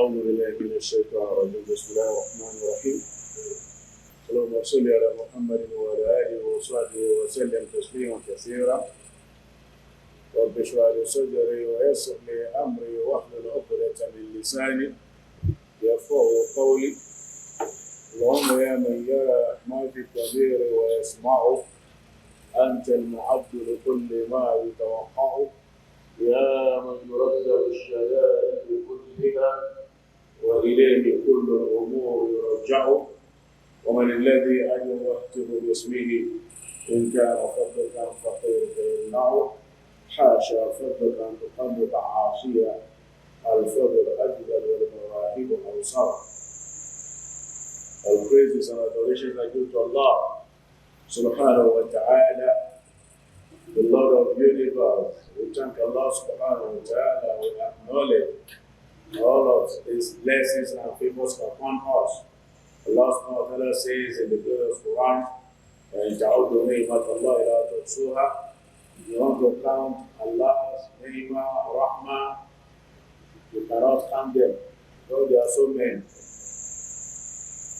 أعوذ بالله من الشيطان الرجيم بسم الله الرحمن الرحيم اللهم صل على محمد وعلى آله وصحبه وسلم تسليما كثيرا رب اشرح لي صدري ويسر لي أمري واحلل عقدة من لساني يفقهوا قولي اللهم يا من يرى ما في الضمير ويسمعه أنت المعد لكل ما يتوقعه يا من يرتب الشدائد كلها وإليه كل الأمور يرجع ومن الذي أن يرتب باسمه إن كان فضلك عن فقير فإنه حاشا فضلك أن تقلد عاصيا الفضل أجدل والمواهب أوصار. All praises and adorations are due to Allah subhanahu wa ta'ala, the Lord of the universe. We thank Allah subhanahu wa ta'ala. We acknowledge all of His blessings and favors upon us. Allah subhanahu wa ta'ala says in the glorious Quran, إِن تَعُدُّوا نِعْمَةَ اللَّهِ لَا تُحْصُوهَا. If you want to count Allah's ni'mah, rahmah, you cannot count them, though there are so many.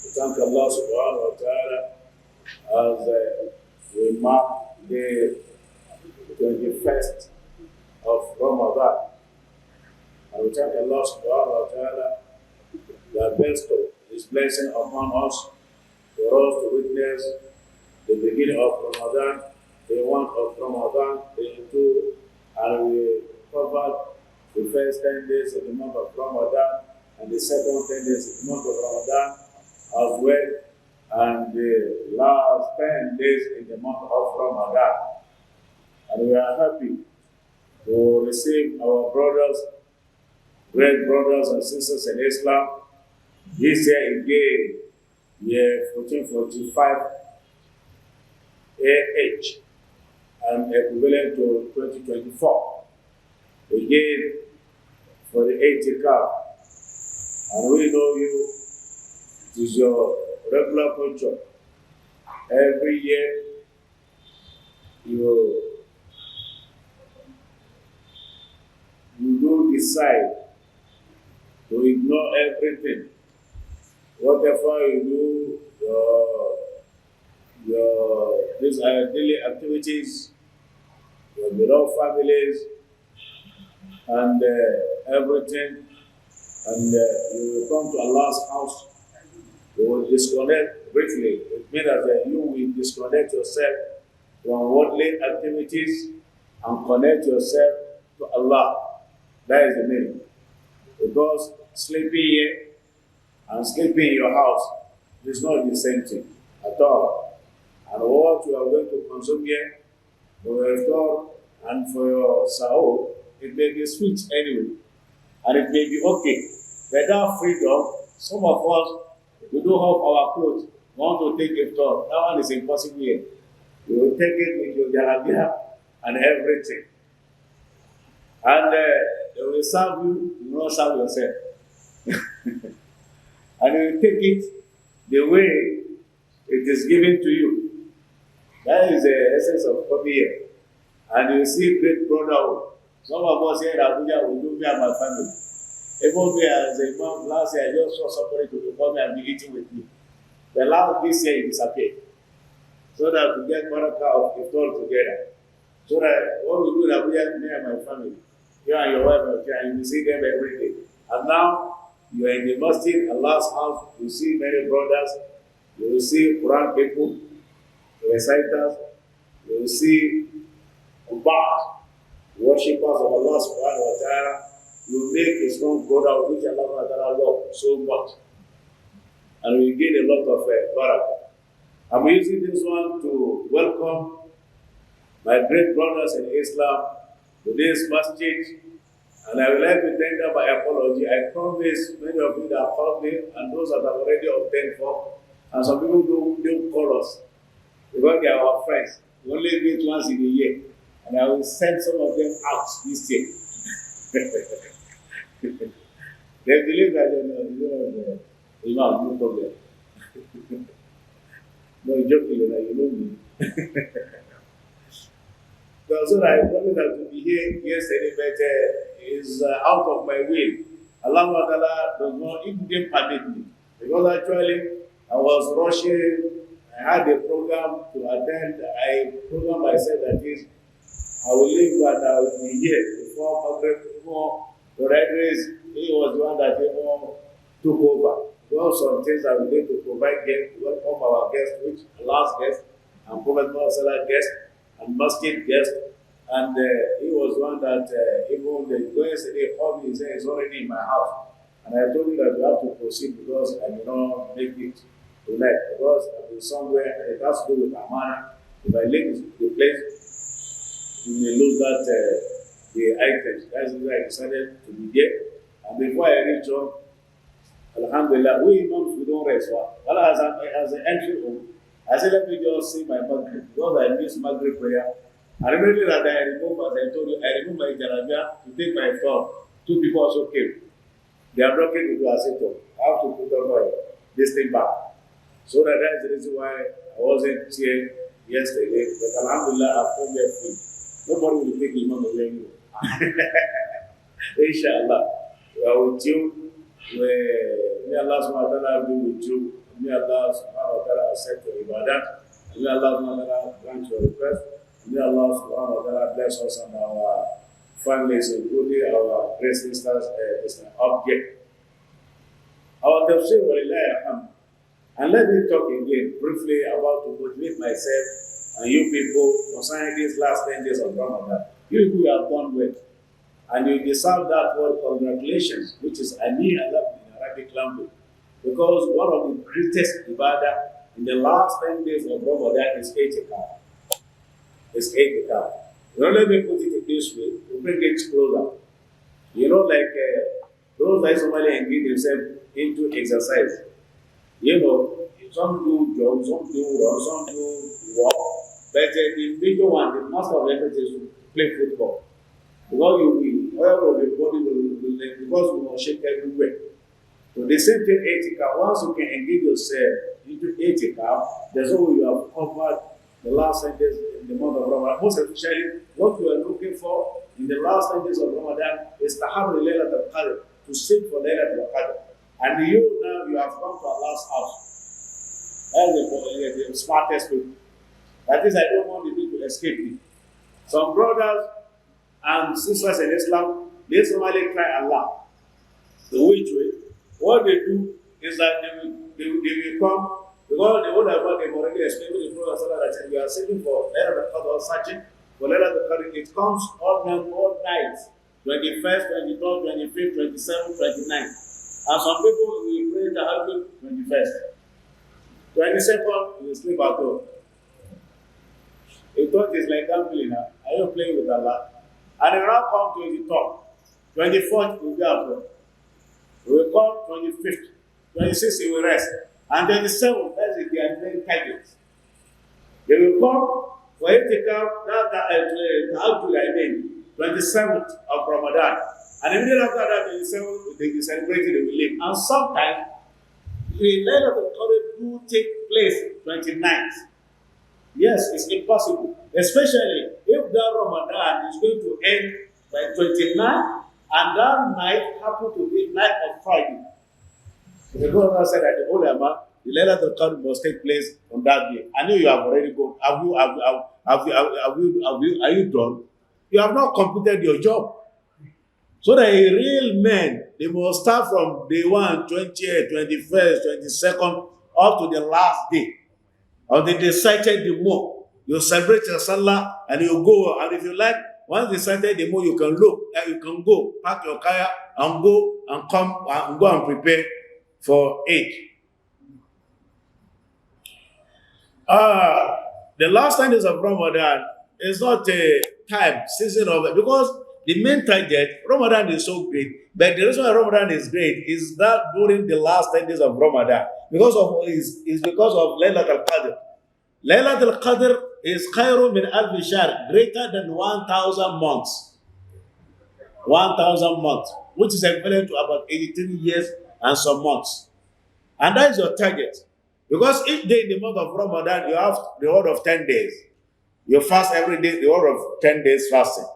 We thank Allah subhanahu wa ta'ala as we mark the 21st of Ramadan. And we thank Allah subhanahu wa ta'ala that bestowed His blessing upon us for us to witness the beginning of Ramadan, day 1 of Ramadan, day 2, and we covered the first 10 days of the month of Ramadan and the second 10 days of the month of Ramadan as well, and the last 10 days in the month of Ramadan. And we are happy to receive our brothers, great brothers and sisters in Islam, this year again, year 1445 AH, and equivalent to 2024, again for the 80 cup. And we know you, it is your regular culture. Every year, you do decide to ignore everything. Whatever you do, these daily activities, your beloved families, and everything, and you will come to Allah's house. You will disconnect briefly. It means that you will disconnect yourself from worldly activities and connect yourself to Allah. That is the meaning. Because sleeping here and sleeping in your house is not the same thing at all. And what you are going to consume here for your iftar and for your sahur, it may be sweet anyway. And it may be okay. Without freedom, some of us, we don't have our clothes, want to take iftar. That one is impossible here. You will take it with your jalabia and everything. And they will serve you, you will not serve yourself. And you will take it the way it is given to you. That is the essence of coming here. And you see great brotherhood. Some of us here in Abuja will do me and my family. Even me as a imam last year, I just saw somebody to come and be eating with me. The last this year, it disappeared. So that we get barakah of iftar together. So that what we do in Abuja, me and my family, you and your wife, and you see them every day. And now, you are in the masjid, Allah's house, you see many brothers, you will see Quran people, reciters, you will see Ubat, worshippers of Allah subhanahu wa ta'ala. You make a strong brother which Allah subhanahu wa ta'ala loves so much. And we gain a lot of barakah. I'm using this one to welcome my great brothers in Islam to this masjid. And I would like to tender my apology. I promise many of you that have called me and those that have already obtained for, and some people don't call us because they are our friends. We only meet once in a year. And I will send some of them out this year. They believe that they know Imam, no problem. No, joking, you know me. So I promised that to be here yesterday, but is out of my will. Allah Ta'ala does not, it didn't permit me. Because actually, I was rushing, I had a program to attend, I programmed myself that is, I will leave but I will be here before the Red Race, he was the one that took over. There are some things that we need to provide guests, welcome our guests, which Allah's guests, and Prophet Muhammad guests, and Masjid guests. And he was one that even the yesterday called me and said, it's already in my house. And I told him that we have to proceed because I may not make it tonight. Because I'll be somewhere and it has to do with Amana. If I leave the place, we may lose that the items. That's why I decided to be there. And before I reach home, Alhamdulillah, we imams, we don't rest. Well, as an entry home, I said, let me just see my Maghrib. Because I miss Maghrib prayer. I remember that I remove, as I told you, I remove my Jarabia to take my phone. Two people also came. They are blocking the glass. I have to put on this thing back. So that's the reason why I wasn't here yesterday. But Alhamdulillah, I've come here free. Nobody will take the money away anymore. Inshallah. We are with you. May Allah subhanahu wa ta'ala be with you. May Allah subhanahu wa ta'ala accept your ibadah. May Allah subhanahu wa ta'ala grant your request. May Allah subhanahu wa ta'ala bless us and our families, including our great sisters, as an object. Our Tafseer, and let me talk again briefly about to motivate myself and you people concerning these last 10 days of Ramadan. You who have done well, and you deserve that word congratulations, which is Ani Allah in Arabic language, because one of the greatest ibadah in the last 10 days of Ramadan is itikaf. It's itikaf. Let me put it this way, to bring it closer. You know, like those that somebody engage themselves into exercise. You know, some do jog, some do run, some do walk. But the major one, the master of effort is to play football. Because you will, all of your body will because we will shake everywhere. So the same thing, itikaf. Once you can engage yourself into itikaf, there's always you have covered the last 10 days in the month of Ramadan. Most especially, what we are looking for in the last 10 days of Ramadan is to have the Laylat al-Qadr, to seek for Laylat al-Qadr. And you now, you have come to Allah's house. That's the smartest people. That is, I don't want the people to escape me. Some brothers and sisters in Islam, they normally cry Allah. The which way? What they do is that they will come, because the older one, they've already explained to the Prophet that we are seeking for Laylat al-Qadr, searching for Laylat al-Qadr. It comes all nights, 21st, 23rd, 25th, 27th, 29th. And some people will pray the Tahajjud 21st. 22nd, you will sleep at home. You thought it's like gambling, huh? Are you playing with Allah? And it will now come 23rd. 24th, you will be at home. We will come 25th. 26th, you will rest. And 27th, that's it, they are doing targets. They will come for itikaf, Tahajjud, 27th of Ramadan. And immediately after that, they will celebrate it, they will leave. And sometimes, the Laylat al-Qadr do take place 29th. Yes, it's impossible. Especially if that Ramadan is going to end by 29th, and that night happen to be night of Friday. The Prophet said that the ulama, the Laylat al-Qadr must take place on that day. I know you have already gone. Are you done? You have not completed your job. So that a real man, they must start from day 1, 20th, 21st, 22nd, up to the last day. Until they sighted the moon. You celebrate your Salah and you go. And if you like, once they sighted the moon, you can look, you can go, pack your kaya and go and come and go and prepare for Eid. The last 10 days of Ramadan is not a season of it, because the main target, Ramadan is so great, but the reason why Ramadan is great is that during the last 10 days of Ramadan, because of Laylat al-Qadr. Laylat al-Qadr is khayrun min alf shahr, greater than 1,000 months. 1,000 months, which is equivalent to about 83 years and some months. And that is your target. Because each day in the month of Ramadan, you have the order of 10 days. You fast every day, the order of 10 days fasting.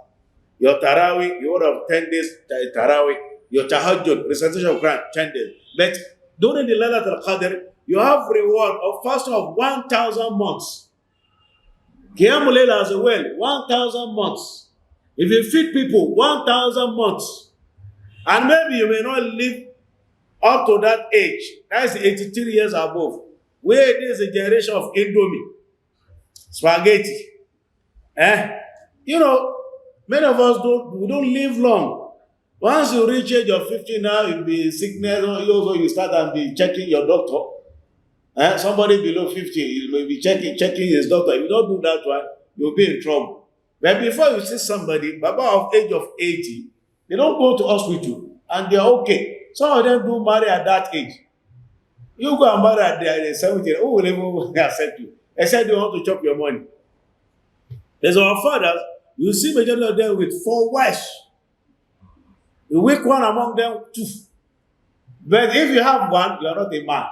Your Taraweeh, the order of 10 days Taraweeh. your tahajjud, recitation of Quran, chanted. But during the Laylatul Qadr, you have reward of fasting of 1,000 months. Qiyamul Layl as well, 1,000 months. If you feed people, 1,000 months. And maybe you may not live up to that age. That is 83 years above. Where it is a generation of Indomie, spaghetti. You know, many of us don't live long. Once you reach age of 50 now, you'll be sickness, you start and be checking your doctor. Somebody below 50, you may be checking his doctor. If you don't do that one, you'll be in trouble. But before you see somebody, Baba of age of 80, they don't go to hospital and they're okay. Some of them do marry at that age. You go and marry at the 70, who will even accept you? Except they want to chop your money. There's our fathers, you see majority of them with 4 wives. You wake one among them, 2. But if you have one, you are not a man.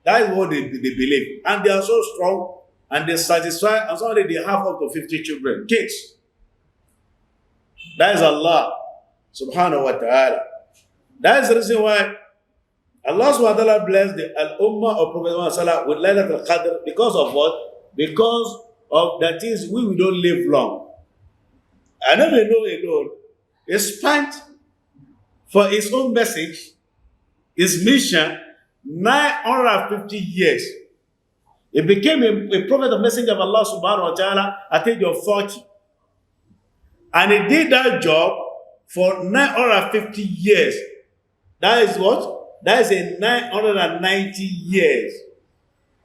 That is what they believe. And they are so strong and they satisfy, and suddenly they have up to 50 children, kids. That is Allah subhanahu wa ta'ala. That is the reason why Allah subhanahu wa ta'ala blessed the Al-Ummah of Prophet Muhammad with Laylatul Qadr. Because of what? Because of that is we don't live long. I never know alone. He spent for his own message, his mission, 950 years. He became a prophet, a messenger of Allah subhanahu wa ta'ala at the age of 40. And he did that job for 950 years. That is what? That is a 990 years.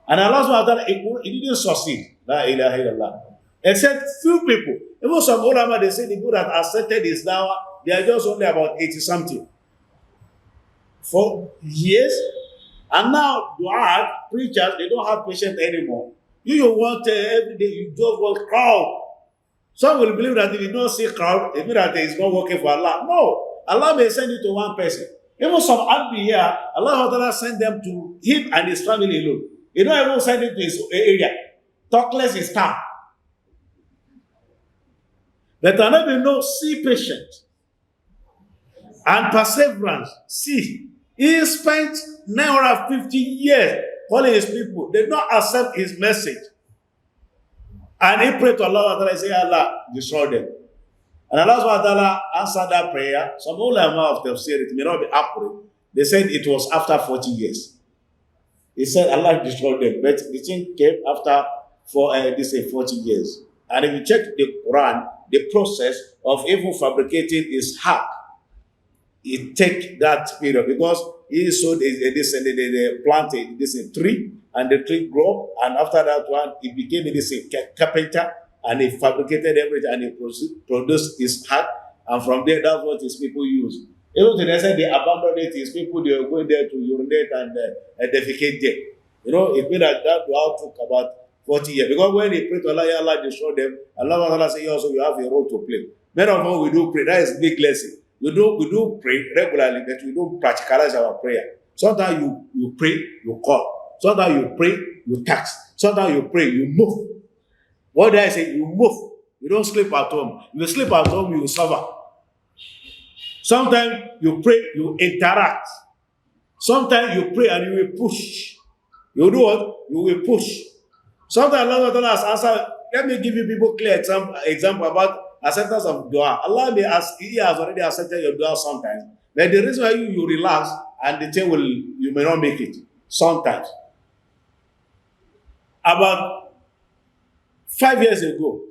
And Allah subhanahu wa ta'ala, he didn't succeed. La ilaha illallah. Except few people. Even some ulama, they say the people that accepted his dawah, they are just only about 80 something. For years. And now, du'at, preachers, they don't have patience anymore. You want every day, you just want crowd. Some will believe that if you don't see crowd, it means that it is not working for Allah. No. Allah may send you to one person. Even some Anbiya, Allah send them to him and his family alone. He don't even send him to his area. Talk less is tough. But I never know, see patience and perseverance. See, he spent 950 years calling his people. They don't accept his message. And he prayed to Allah and say, Allah, destroy them. And Allah subhanahu wa ta'ala answered that prayer. Some ulama of Tafseer, it may not be accurate. They said it was after 40 years. He said Allah destroyed them. But the thing came after 40 years. And if you check the Quran, the process of even fabricating is hard. It take that period because he sowed they planted this tree and the tree grew up, and after that one he became this carpenter and he fabricated everything and he produced his hat, and from there that's what his people use. Even to the extent they abandoned it, his people they were going there to urinate and defecate there. You know, it means that dua took about 40 years because when they pray to Allah, Allah destroy them. Allah say also you have a role to play. Many of us we do pray. That is big lesson. We do pray regularly, but we don't practicalize our prayer. Sometimes you pray, you call. Sometimes you pray, you text. Sometimes you pray, you move. What did I say? You move. You don't sleep at home. You sleep at home, you suffer. Sometimes you pray, you interact. Sometimes you pray and you will push. You do what? You will push. Sometimes Allah has answered. Let me give you people clear example about acceptance of dua. Allah may ask, He has already accepted your dua sometimes. But the reason why you relax and the thing you may not make it. Sometimes. About 5 years ago,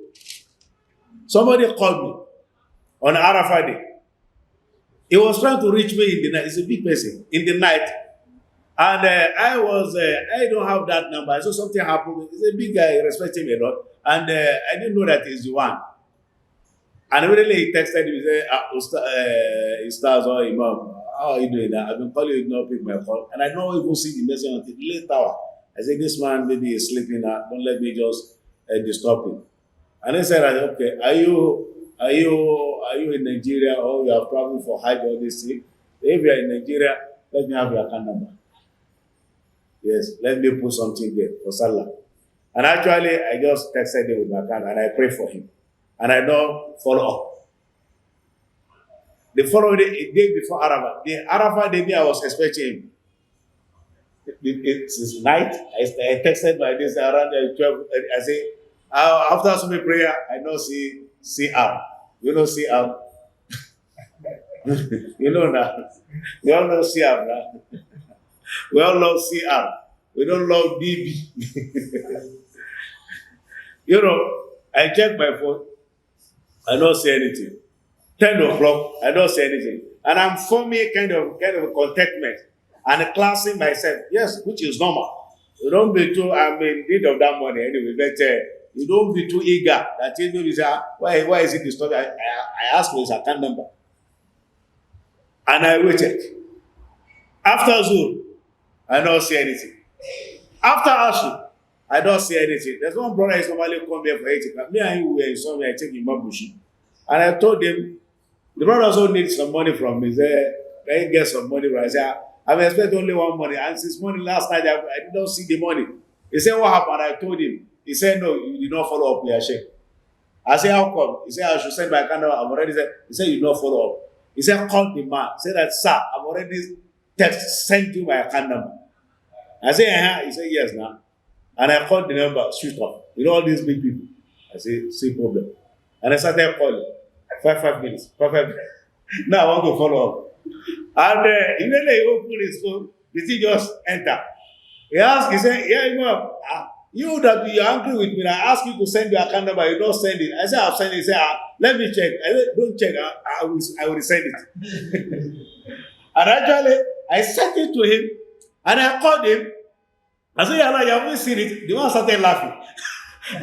somebody called me on Arafah Day. He was trying to reach me in the night. He's a big person. In the night. And I don't have that number. I saw something happen. He's a big guy. I respect him a lot. And I didn't know that he's the one. And immediately he texted me, he said, Ustaz or Imam, how are you doing that? I've been calling you, not pick my call. And I don't even see the message until later. I said, this man maybe is sleeping now. Don't let me just disturb him. And he said, okay, are you in Nigeria or you have traveled for Hajj or this thing? If you are in Nigeria, let me have your account number. Yes, let me put something there for Salah. And actually, I just texted him with my account and I pray for him. And I don't follow up. The following day, a day before Arafah, the Arafah day, I was expecting him. It's night. I texted my this around 12. I say, after Sunday prayer, I know see Am. You know see Am. You know now. We all know see Am now. We all love see Am. We don't love DB. You know, I check my phone. I don't see anything. 10 o'clock, I don't say anything. And I'm forming kind of a contentment and classing myself. Yes, which is normal. You don't be too, I'm in need of that money anyway, but you don't be too eager. That is maybe say, why is it disturbing? I ask for his account number. And I waited. After Zuhr, I don't see anything. After Ashu, I don't see anything. There's one brother who normally come here for 80. Me and him were in somewhere, I take him Mabushi. And I told him, the brother also needs some money from me. He said, can you get some money? I said, I'm expecting only one money. And since money last night, I didn't see the money. He said, what happened? I told him. He said, no, you did not follow up with your Sheikh. I said, how come? He said, I should send my account number. I've already said. He said, you did not follow up. He said, call the man. He said that, sir, I've already sent you my account number. I said, He said, yes, now. And I called the number, switched off. You know all these big people. I said, same problem. And I started calling. 5 minutes. Now I want to follow up. And immediately he opened his phone. The thing just enter. He asked, he said, yeah, Imam, you that be angry with me, I asked you to send your account number, you don't send it. I said, I've sent it. He said, let me check. I said, don't check, I will send it. And actually, I sent it to him, and I called him. I said, yeah, you haven't seen it. The one started laughing.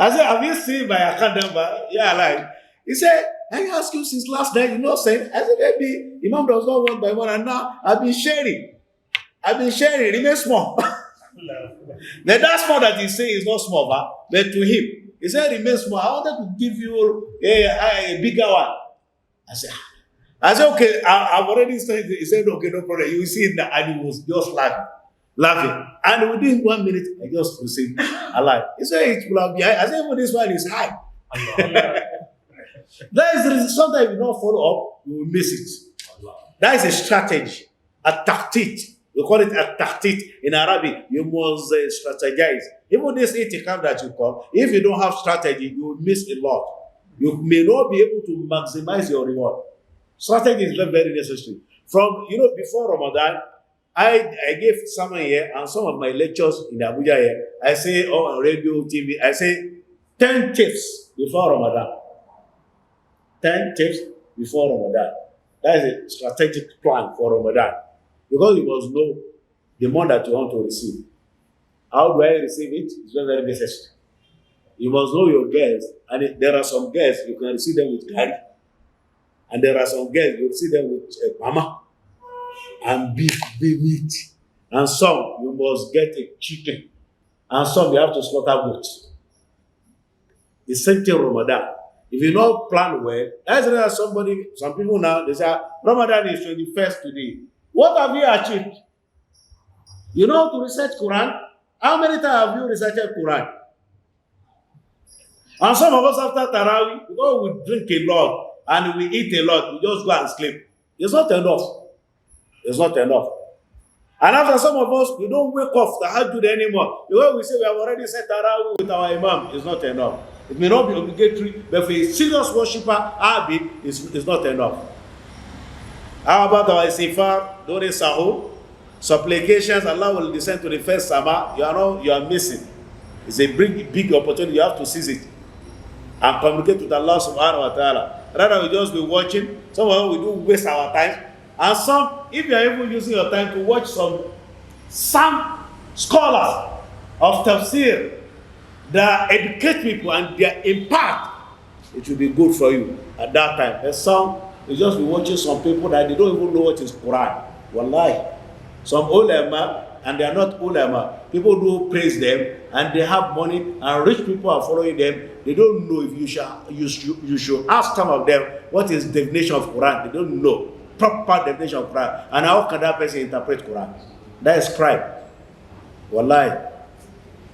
I said, have you seen my account number? Yeah, like. He said, I asked you since last night, you know, saying, I said, maybe Imam does not want by one, and now I've been sharing, remain small. Now that small that he's saying is not small, but to him, he said, remain small. I wanted to give you a bigger one. I said, okay, I've already said it. He said, okay, no problem. You will see it, and he was just laughing. And within 1 minute, I just received a lie. He said, it will have been high. I said, well, this one is high. That is the reason. Sometimes if you don't follow up, you will miss it. That is a strategy, a tactic. We call it a tactic in Arabic. You must strategize. Even this itikaf that you call, if you don't have strategy, you will miss a lot. You may not be able to maximize your reward. Strategy is very, very necessary. From, before Ramadan, I gave someone here and some of my lectures in Abuja here. I say on radio, TV, I say 10 tips before Ramadan. 10 tips before Ramadan. That is a strategic plan for Ramadan. Because you must know the money that you want to receive. How do I receive it? It's very, very necessary. You must know your guests. And there are some guests, you can receive them with curry. And there are some guests, you receive them with mama and beef meat. And some, you must get a chicken. And some, you have to slaughter goats. The same thing Ramadan. If you don't plan well, as there are some people now, they say, Ramadan is 21st today. What have you achieved? You know how to research Quran? How many times have you researched Quran? And some of us after Tarawih, because we drink a lot and we eat a lot, we just go and sleep. It's not enough. It's not enough. And after some of us, we don't wake up to Tahajjud anymore. The way we say we have already said Tarawih with our Imam, it's not enough. It may not be obligatory, but for a serious worshipper, Abid is not enough. How about our Istighfar, during Sahur? Supplications, Allah will descend to the first Sama. You are missing. It's a big opportunity. You have to seize it and communicate with Allah subhanahu wa ta'ala. Rather, we just be watching. Some of us, we do waste our time. And some, if you are even using your time to watch some scholars of Tafseer that educate people and their impact, it will be good for you at that time. And some, you just be watching some people that they don't even know what is Quran. Wallahi. Some ulama, and they are not ulama. People do praise them, and they have money, and rich people are following them. They don't know if you should ask some of them what is the definition of Quran. They don't know proper definition of Quran. And how can that person interpret Quran? That is crime. Wallahi.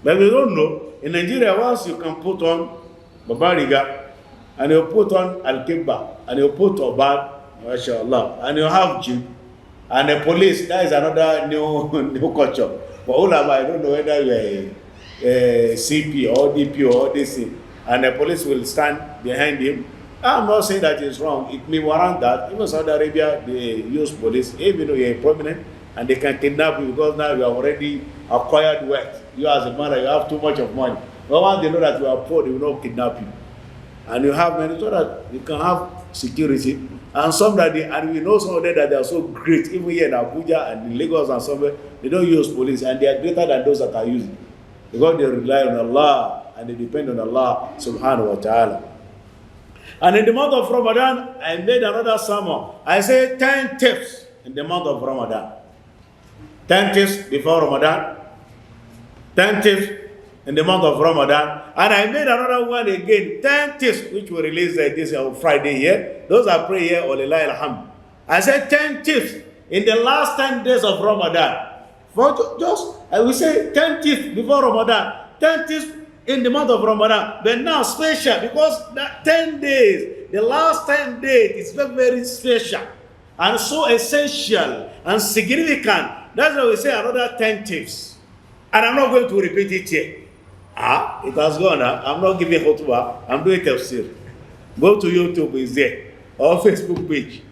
But we don't know. In Nigeria, once you can put on Babariga, and you put on Al-Kibba, and you put Obad, MashaAllah. And you have jeep. And the police, that is another new culture. But ulama, I don't know whether you are a CP or DP or DC. And the police will stand behind him. I'm not saying that it's wrong. It may warrant that. Even Saudi Arabia, they use police, even though you're prominent, and they can kidnap you because now you have already acquired wealth. You as a man, you have too much of money. But once they know that you are poor, they will not kidnap you. And you have money so that you can have security. And some that and we know some of them that they are so great, even here in Abuja and in Lagos and somewhere, they don't use police, and they are greater than those that are using. Because they rely on Allah and they depend on Allah subhanahu wa ta'ala. And in the month of Ramadan, I made another sermon. I said 10 tips in the month of Ramadan. 10 tips before Ramadan. 10 tips in the month of Ramadan. And I made another one again, 10 tips, which we released this Friday here. Those are prayer here, Olilahi alhamd. I said 10 tips in the last 10 days of Ramadan. I will say 10 tips before Ramadan, 10 tips in the month of Ramadan. But now special, because that 10 days, the last 10 days is very, very special and so essential and significant. That's why we say another 10 tips. And I'm not going to repeat it here. It has gone. I'm not giving khutbah. I'm doing tafsir. Go to YouTube, is there, or Facebook page,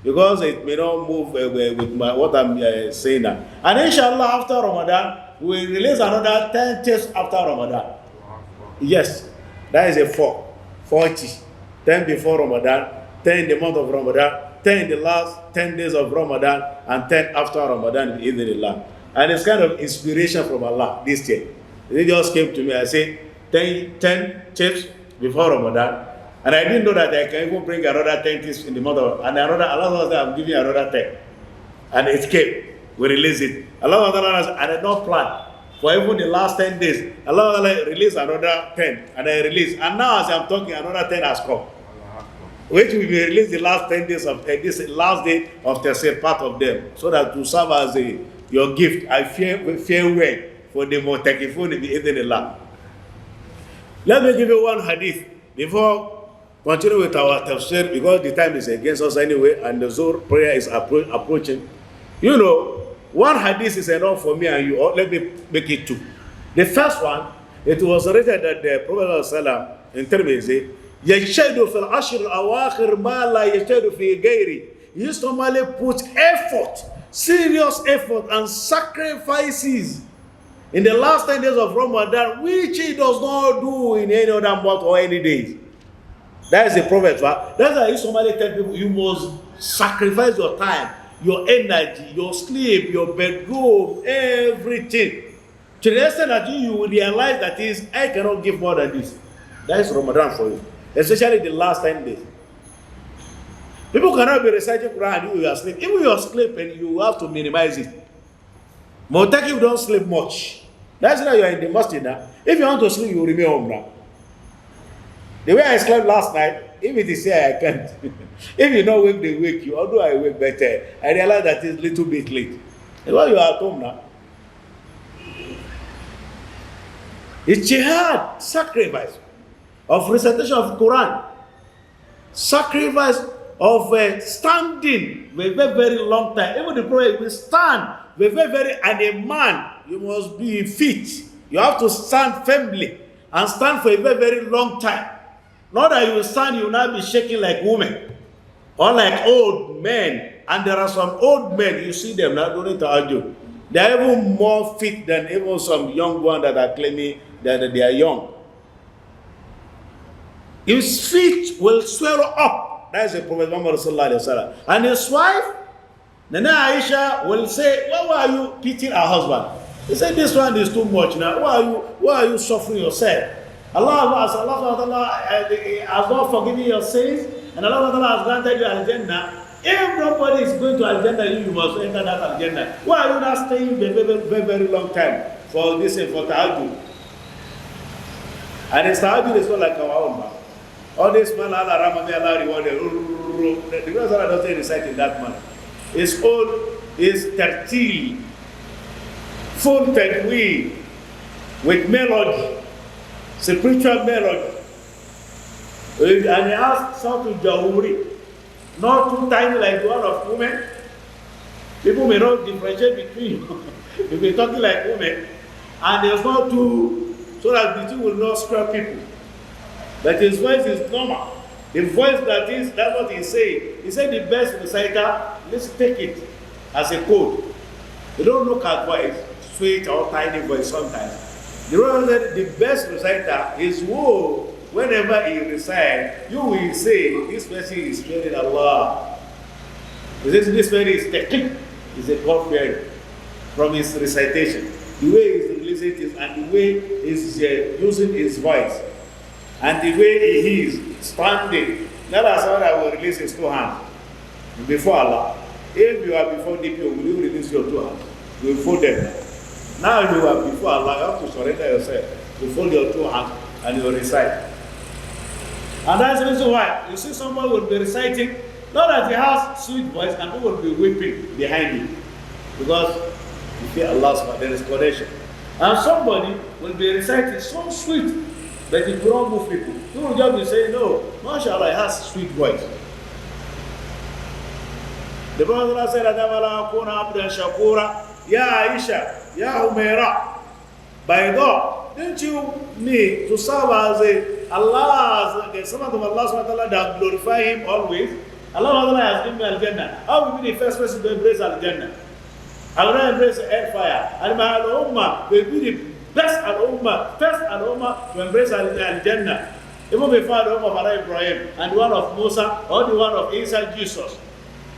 because it may not move with what I'm saying now. And inshallah, after Ramadan, we will release another 10 tips after Ramadan. Yes, that is a 40. 10 before Ramadan, 10 in the month of Ramadan, 10 in the last 10 days of Ramadan, and 10 after Ramadan, Idhnillah. And it's kind of inspiration from Allah this year. It just came to me. I said 10 tips before Ramadan, and I didn't know that I can even bring another 10 tips in the month of, and another, Allah said, I'm giving another 10. And it came. We released it. Allah said, I did not plan for even the last 10 days. Allah released another 10, and I released. And now as I'm talking, another 10 has come, which will be released the last 10 days of this last day of Tafseer, part of them, so that to serve as your gift. I fear well for the mu'takifun bi-idhnillah. Let me give you one hadith before continuing with our tafsir, because the time is against us anyway, and the Zuhr prayer is approaching. You know, one hadith is enough for me and you. Let me make it two. The first one, it was written that the Prophet ﷺ in Tirmidhi, يَجْتَهِدُ فِي الْعَشْرِ الْأَوَاخِرِ مَا لَا يَجْتَهِدُ فِي غَيْرِ. He used to normally put effort, serious effort and sacrifices in the last 10 days of Ramadan, which he does not do in any other month or any days. That is the Prophet. Right? That's why he used to normally tell people, you must sacrifice your time, your energy, your sleep, your bedroom, everything. To the extent that you will realize that I cannot give more than this. That is Ramadan for you. Especially the last 10 days. People cannot be reciting Quran and you are sleeping. Even you are sleeping, you have to minimize it. Mutaki don't sleep much. That's why you are in the masjid now. If you want to sleep, you remain home now. The way I slept last night, if it is here, I can't. If you don't wake, they wake you. Although I wake better, I realize that it's a little bit late. While you are at home now, it's jihad, sacrifice of recitation of Quran, sacrifice of standing for a very, very long time. Even the Prophet will stand for and a man, you must be fit. You have to stand firmly and stand for a very, very long time. Not that you will stand, you will not be shaking like women or like old men. And there are some old men, you see them now, don't need to argue. They are even more fit than even some young ones that are claiming that they are young. His feet will swell up. That is the Prophet Muhammad sallallahu alaihi wasallam. And his wife, Nana Aisha, will say, why are you pitying our husband? He said, this one is too much now. Why are you suffering yourself? Allah has not forgiven your sins, and Allah has granted you Al-Jannah. If nobody is going to Al-Jannah, you must enter that Al-Jannah. Why are you not staying a very, very long time for this and for Tahajjud? And the Tahajjud is not like our own man. All this man, Allah Ramadan, Allah rewarded. The Prophet doesn't recite in that manner. His own is tartil, full tanweer, with melody, spiritual melody. And he asked Sautul Jahuri. not too tiny like the one of women. People may not differentiate between if we're talking like women, and there's not too, so that the two will not scare people. But his voice is normal. The voice that's what he's saying. He said the best reciter, let's take it as a code. You don't look at voice, sweet or tiny voice sometimes. The Lord said the best reciter is who, whenever he recites, you will say, this person is fearing Allah. He says this person is technique, is a God-fearing from his recitation. The way he's releasing it and the way he's using his voice. And the way he is standing, that is how I will release his two hands before Allah. If you are before DPO, will you release your two hands? You will fold them. Now you are before Allah, you have to surrender yourself. You fold your two hands and you recite. And that's the reason why you see someone will be reciting, not that he has sweet voice, and people will be weeping behind him. Because you fear Allah, there is connection. And somebody will be reciting so sweet, but it will not move people. You will just be saying, no, mashallah, he has sweet voice. The Prophet said, Ya Aisha, Ya Umaira, by God, didn't you need to serve as the servant of Allah SWT that glorify Him always? Allah has given me Al-Jannah. How will be the first person to embrace Al-Jannah? I will not embrace the hellfire. And my Al-Ummah will be the best Al-Ummah, first Al-Ummah to embrace Al-Jannah. Even before the Ummah of Ibrahim and the one of Musa or the one of Isa, Jesus.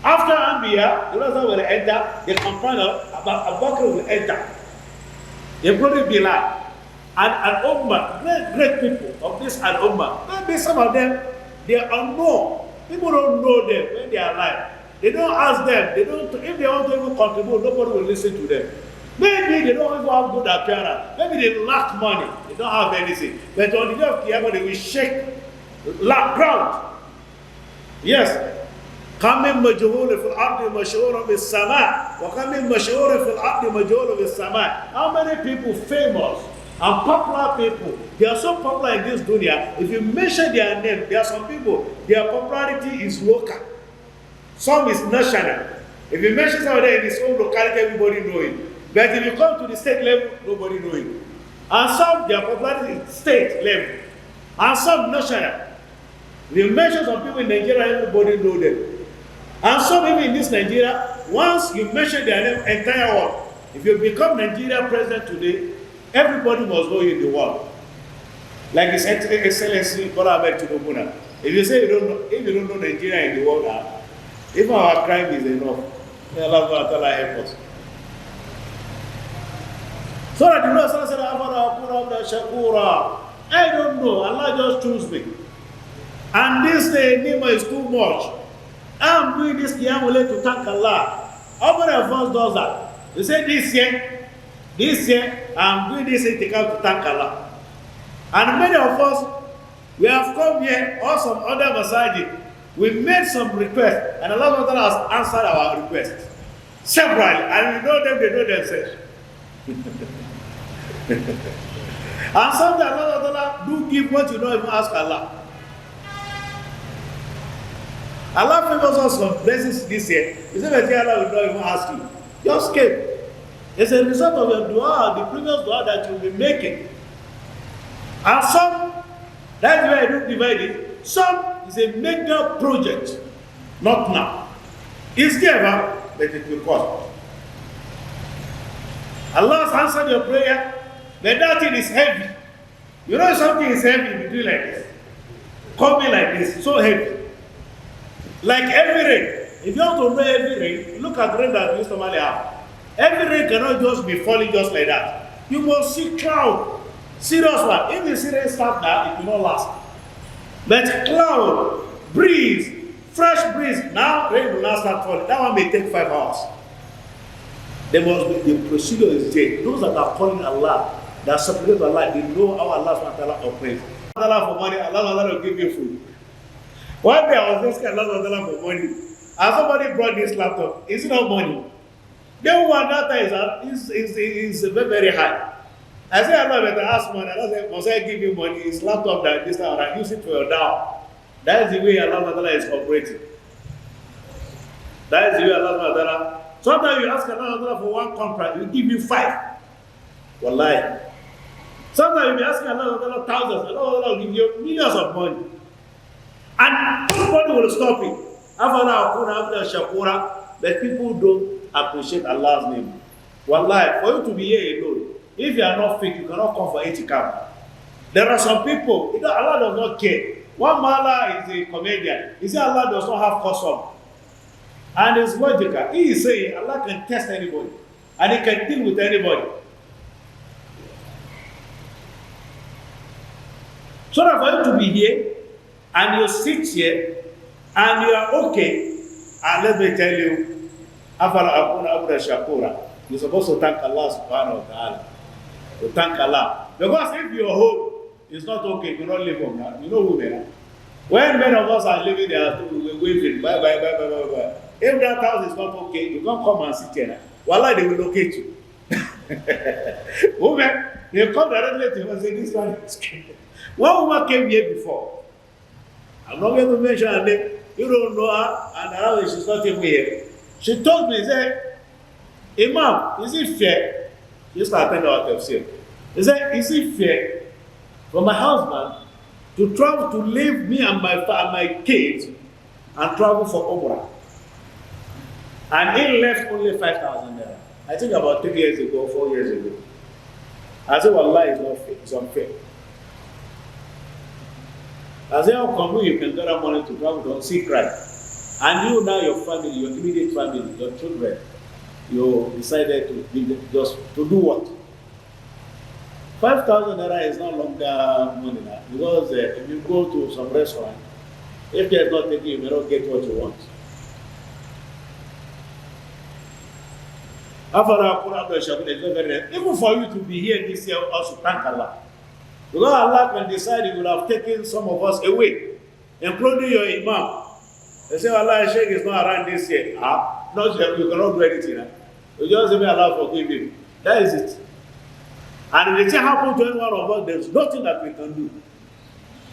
After Anbiya, the Rasul will enter, the companion of Abu Bakr will enter. Including Bilal. And Al-Ummah, great people of this Al-Ummah. Maybe some of them, they are unknown. People don't know them when they are alive. They don't ask them. They don't. If they want to even contribute, nobody will listen to them. Maybe they don't even have good appearance. Maybe they lack money. They don't have anything. But on the day of Qiyamah, they will shake, lack ground. Yes. كم من مجهول في الأرض مشهور بالسماء وكم من مشهور في الأرض مجهول بالسماء. How many people famous and popular people, they are so popular in this dunya, if you mention their name, there are some people, their popularity is local. Some is national. If you mention somebody in his own locality, everybody know him. But if you come to the state level, nobody know him. And some, their popularity is state level. And some national. If you mention some people in Nigeria, everybody know them. And some even in this Nigeria, once you mention their name, entire world. If you become Nigeria president today, everybody must know you in the world. Like His Excellency Bola Ahmed Tinubu. If you say if you don't know Nigeria in the world, even our crime is enough. May Allah help us. So that the Lord said, I don't know. Allah just chose me. And this Nima is too much. I'm doing this Qiyamul to thank Allah. How many of us does that? You say this year, I'm doing this itikaf to thank Allah. And many of us, we have come here or some other masajid. We made some requests, and Allah has answered our requests. Several, and we know them, they know themselves. And sometimes Allah do give what you don't even ask Allah. Allah favors us some blessings this year. He said that Allah will not even ask you. Just came. It's a result of your dua, the previous dua that you'll be making. And some, that's why I don't divide it. Some is a major project. Not now. It's there, but it will cost. Allah has answered your prayer, but that thing is heavy. You know something is heavy, you do like this. Coming like this, so heavy. Like every rain. If you want to know every rain, look at the rain that we used to normally have. Every rain cannot just be falling just like that. You must see cloud. Serious one. If the serious start now, it will not last. But cloud, breeze, fresh breeze, now rain will not start falling. That one may take 5 hours. There must be the procedure is there. Those that are calling Allah, that are supporting Allah, they know how Allah operates. Allah for money, Allah will give you food. One day I was asking Allah for money, and somebody brought this laptop. Is it not money? Then one data is very, very high. I said, Allah better ask money. Allah said, must I give you money? It's laptop that this time I use it for your down. That is the way Allah is operating. That is the way Allah subhanahu wa ta'ala. Sometimes you ask Allah subhanahu wa ta'ala for one contract, He will give you 5. Wallahi. Sometimes you be asking Allah subhanahu wa ta'ala thousands, Allah subhanahu wa ta'ala will give you millions of money. And nobody will stop it. Afala akuna abda shakura, but people don't appreciate Allah's name. Wallahi, for you to be here alone, if you are not fit, you cannot come for itikaf. There are some people, Allah does not care. One mala is a comedian. He said Allah does not have custom. And it's logical. He is saying Allah can test anybody. And He can deal with anybody. So that for you to be here, and you sit here, and you are okay, and let me tell you, Afala akuna abda shakura. You're supposed to thank Allah subhanahu wa ta'ala. To thank Allah. Because if your home is not okay, you cannot live home now. You know women. Huh? When many of us are living there, we're waving, bye, bye, bye, bye, bye, bye. If that house is not okay, you can't come and sit here. Wallah, they will locate you. Women, they come directly to you and say, this one is okay. One woman came here before. I'm not going to mention her name. You don't know her, and now she's not even here. She told me, said, Imam, is it fair? She used to attend our Tafseer. He said, is it fair for my husband to travel to leave me and my kids and travel for Umrah? And he left only 5,000 naira. I think about 3 years ago, 4 years ago. I said, Wallah, it's not fair. It's unfair. I said, how come you can gather money to travel to see Christ? And you now, your family, your immediate family, your children, you decided to just to do what? 5,000 naira is no longer money now. Because if you go to some restaurant, if they are not taking, you may not get what you want. Even for you to be here this year, also thank Allah. Because Allah can decide He will have taken some of us away, including your Imam. They say, Allah, Sheikh is not around this year. No, you cannot do anything. You just say, Allah forgive him. That is it. And if it happens to any one of us, there's nothing that we can do.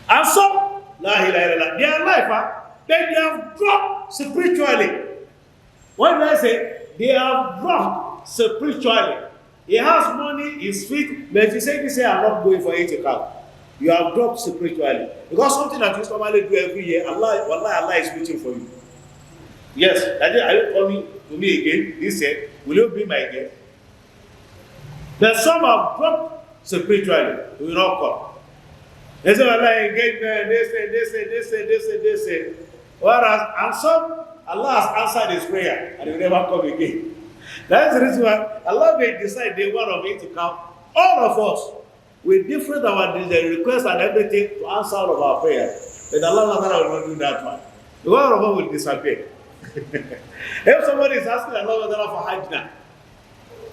And some, they are alive, then they have dropped spiritually. What do I say? They have dropped spiritually. He has money, he's fit, but you say this year, I'm not going for itikaf. You have dropped spiritually. Because something that you normally do every year, Allah is waiting for you. Yes, are you coming to me again this year? Will you be my guest? But some have dropped spiritually, we will not come. They say, Allah engagement, they say. Whereas, and some, Allah has answered his prayer, and he will never come again. That's the reason why Allah may decide day one of itikaf. All of us, with different our requests and everything, to answer all of our prayers. But Allah will not do that one. The one of us will disappear. If somebody is asking Allah for Hajj now,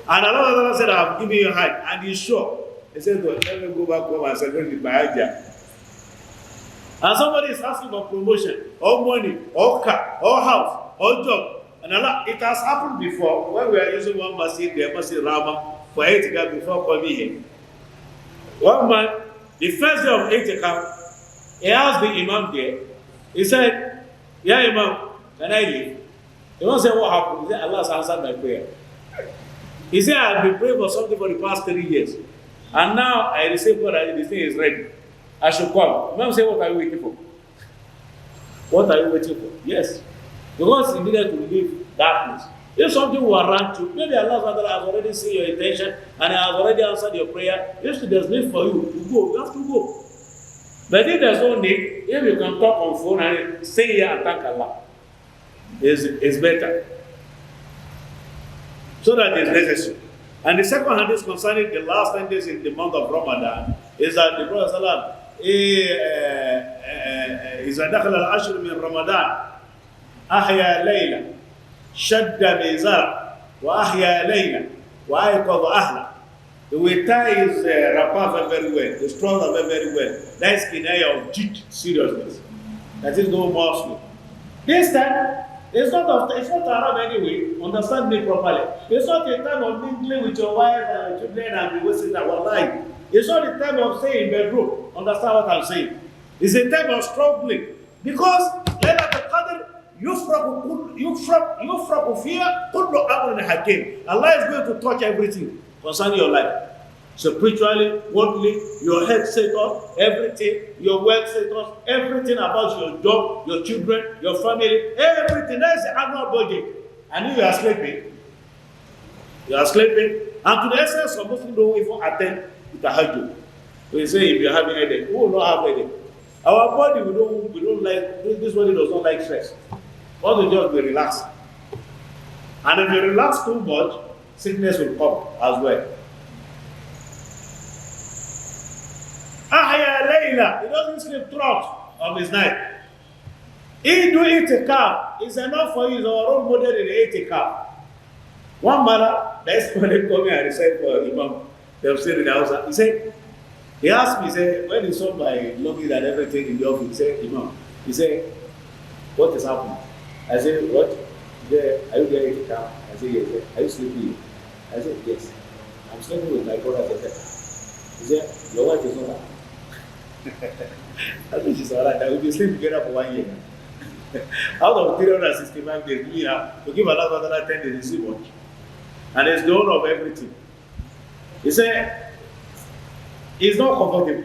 and Allah said, I have given you Hajj, and he's sure, he said, well, let me go back home and celebrate with my Hajj. And somebody is asking for promotion, or money, or car, or house, or job. And Allah, it has happened before when we are using one masjid, the Masjid Rama, for itikaf before coming here. One man, the first day of itikaf, he asked the Imam there, he said, yeah, Imam, can I leave? He won't say what happened. He said, Allah has answered my prayer. He said, I have been praying for something for the past 3 years. And now I received God and the thing is ready. I should come. Imam said, what are you waiting for? What are you waiting for? Yes. Because he needed to leave darkness. If something will run to, maybe Allah has already seen your intention and has already answered your prayer. If there's need for you to go, you have to go. But if there's no need, if you can talk on phone and stay here and thank Allah, it's better. So that is necessary. And the second hadith concerning the last 10 days in the month of Ramadan is that the Prophet Sallallahu إذا دخل العشر من رمضان أحيا ليلة شد ميزار وأحيا ليلة وأيقظ أهله. The way tie his wrapper very well, the trouser very well. That is kinaya of jit, seriousness. That is no more sleep. This time, it's not Arab anyway. Understand me properly. It's not a time of mingling with your wife and children and be wasting our life. It's not a time of staying in bedroom. Understand what I'm saying? It's a time of struggling. Because Laylatul Qadr, يُفْرَقُ فِيهَا كُلُّ أَمْرٍ حَكِيمٍ. Allah is going to touch everything concerning your life. Spiritually, worldly, your health status, everything, your wealth status, everything about your job, your children, your family, everything. That's the annual budget. And you are sleeping. You are sleeping. And to the essence of Muslims don't even attend to tahajjud. We say if you have a headache, who will not have a headache? Our body, we don't like, this body does not like stress. All the just be relaxed. And if you relax too much, sickness will come as well. Ahya Layla, he doesn't sleep throughout of his night. He do itikaf. It's enough for you. He's our role model in itikaf. One mother, that's when they come here and recite for Imam Tafseer in the house. He asked me, he said, when he saw my luggage and everything in the office, he said, Imam, he said, what is happening? I said, what? He said, are you there itikaf? I said, yes. Are you sleeping? I said, yes. I'm sleeping with my brother. He said, your wife is not that. I think she's alright. I will be sleeping together for 1 year. Out of 365 days, we have to give another 10 days, you see much. And it's the owner of everything. He said, it's not comfortable.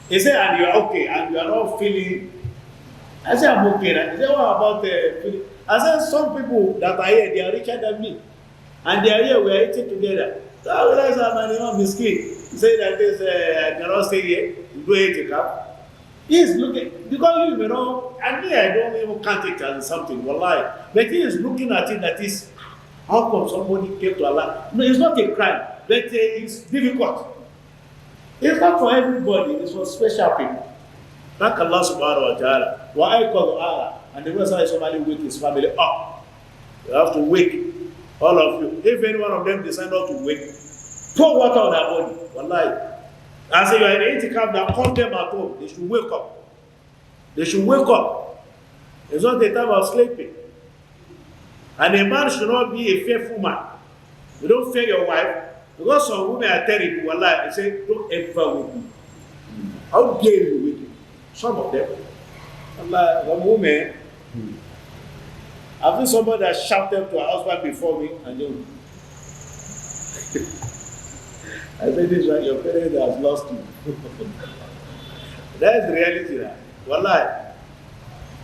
He said, and you are okay, and you are not feeling. I said, I'm okay. He said, what about feeling? I said, some people that are here, they are richer than me. And they are here, we are eating together. So I realized that my name is Miskin. He said that this, I cannot stay here, do it, he is looking, because you know, and me, I don't even count it as something, wallahi. But he is looking at it that is, how come somebody came to Allah? No, it's not a crime, but it's difficult. It's not for everybody, it's for special people. Thank Allah subhanahu wa ta'ala. Wa I call Allah. And the reason why somebody wake his family up. You have to wake all of you. If any one of them decide not to wake, pour water on their body. Wallahi. I say you are in itikaf, now call them at home. They should wake up. They should wake up. It's not the time of sleeping. And a man should not be a fearful man. You don't fear your wife. Because some women are terrible. Wallahi, they say, don't ever wake me. How dare you wake me? Some of them. Allah, one woman, I've seen somebody that shouted to her husband before me, and then I said, this one, your parents have lost you. That's the reality now. Wallahi.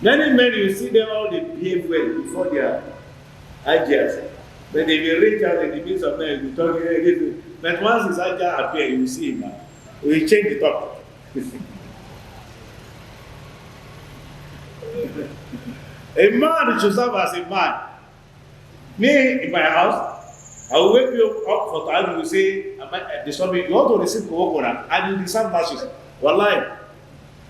Many men, you see them all, they behave well before they are ideas. But they will reach out in the midst of them, you talk again. But once his idea appear, you see him now. We change the topic. A man should serve as a man. Me, in my house, I will wake you up for time. You say, you want to receive Quran, and you receive masses. Wallahi,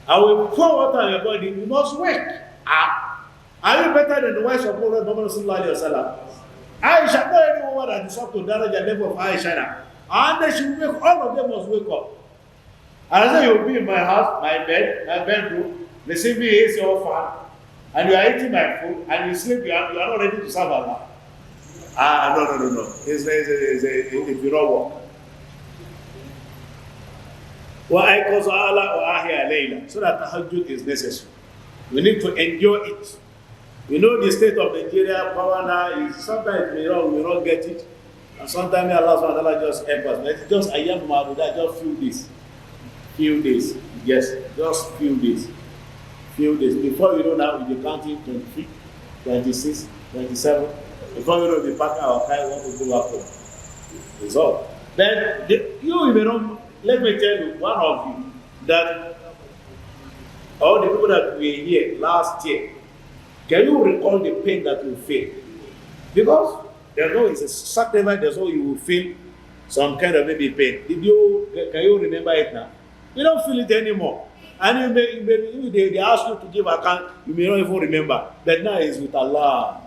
I will pour water on your body. You must wake. Are you better than the wives of Prophet Muhammad sallallahu alaihi wasallam? Aisha, not any woman that is up to Daraja level of Aisha. And they should wake. All of them must wake up. And I say, you will be in my house, my bed, my bedroom, receive me AC or fan, and you are eating my food, and you sleep. You are not ready to serve Allah. No. It's if you don't work. So that tahajjud is necessary. We need to endure it. We know the state of Nigeria, power now is sometimes we don't get it. And sometimes Allah subhanahu wa ta'ala just help us. But it's just ayam ma'adudah, just few days. Yes, just few days. Before you know now, we'll be counting 23, 26, 27. Before you know, we pack our car, we want to go back home. It's all. Then, let me tell you, one of you, that all the people that were here last year, can you recall the pain that you feel? Because there's no, it's a sacrifice, there's no, you will feel some kind of maybe pain. Can you remember it now? You don't feel it anymore. And they ask you to give account, you may not even remember. But now it's with Allah.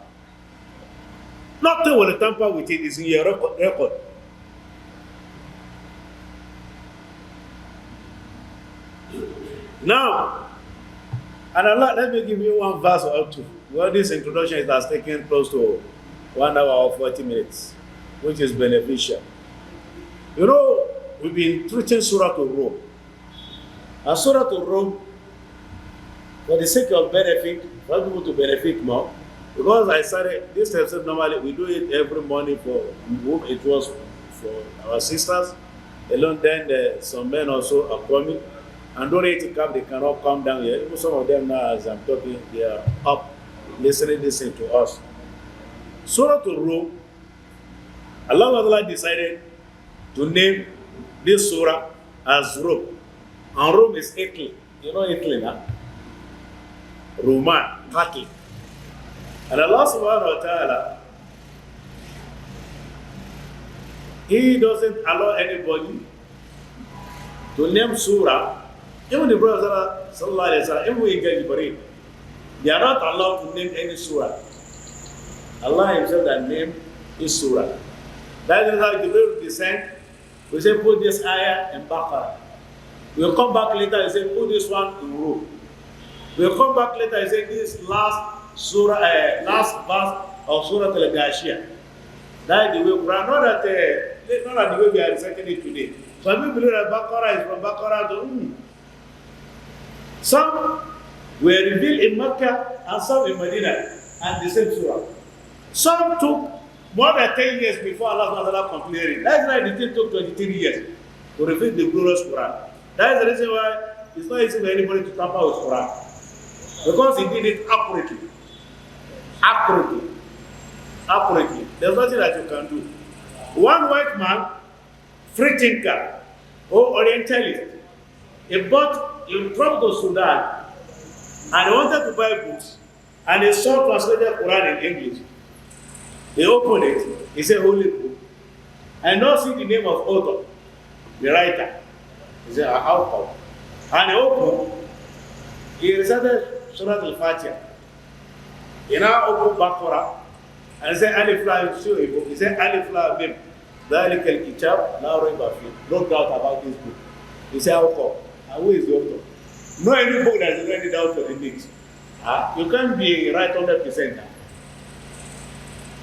Nothing will tamper with it, it's in your record. Now, and Allah, let me give you one verse or two. Well, this introduction has taken close to 1 hour or 40 minutes, which is beneficial. You know, we've been preaching SuratuRuum. And SuratuRuum, for the sake of benefit, for people to benefit more. Because I started this episode normally we do it every morning for whom it was for our sisters. Alone then some men also are coming. And don't need to come, they cannot come down here. Even some of them now as I'm talking, they are up listening to us. SuratuRuum, Allah decided to name this surah as Rum. And Rum is Italy. You know Italy now? Roman, Catholic. And Allah subhanahu wa ta'ala, He doesn't allow anybody to name surah. Even the Prophet sallallahu alayhi wa sallam, even we get Ibrahim, they are not allowed to name any surah. Allah Himself that name is surah. That is how the way we descend. We say put this ayah in Baqarah. We'll come back later and say put this one in Rum. We'll come back later and say this last surah, last verse of Surah Al-Ghashiyah. That is the way Quran. Not that the way we are reciting it today. Some people believe that Baqarah is from Baqarah to Some were revealed in Mecca and some in Medina and the same surah. Some took more than 10 years before Allah completed it. That's why the thing took 23 years to reveal the glorious Quran. That is the reason why it's not easy for anybody to tamper with Quran. Because he did it accurately. Accurately. There's nothing that you can do. One white man, free thinker, or Orientalist, he traveled to Sudan and he wanted to buy books and he saw translated Quran in English. He opened it, he said holy book. And now see the name of author, the writer. He said, how come? And he opened, he recited Surah Al-Fatiha. He now opened Baqarah and he said Alif Lam Mim. He said Alif Lam Mim. ذَلِكَ الْكِتَابُ لَا رَيْبَ فِيهِ. No doubt about this book. He said, how come? And who is the author? No any book that is already down to the mix. You can't be right 100%.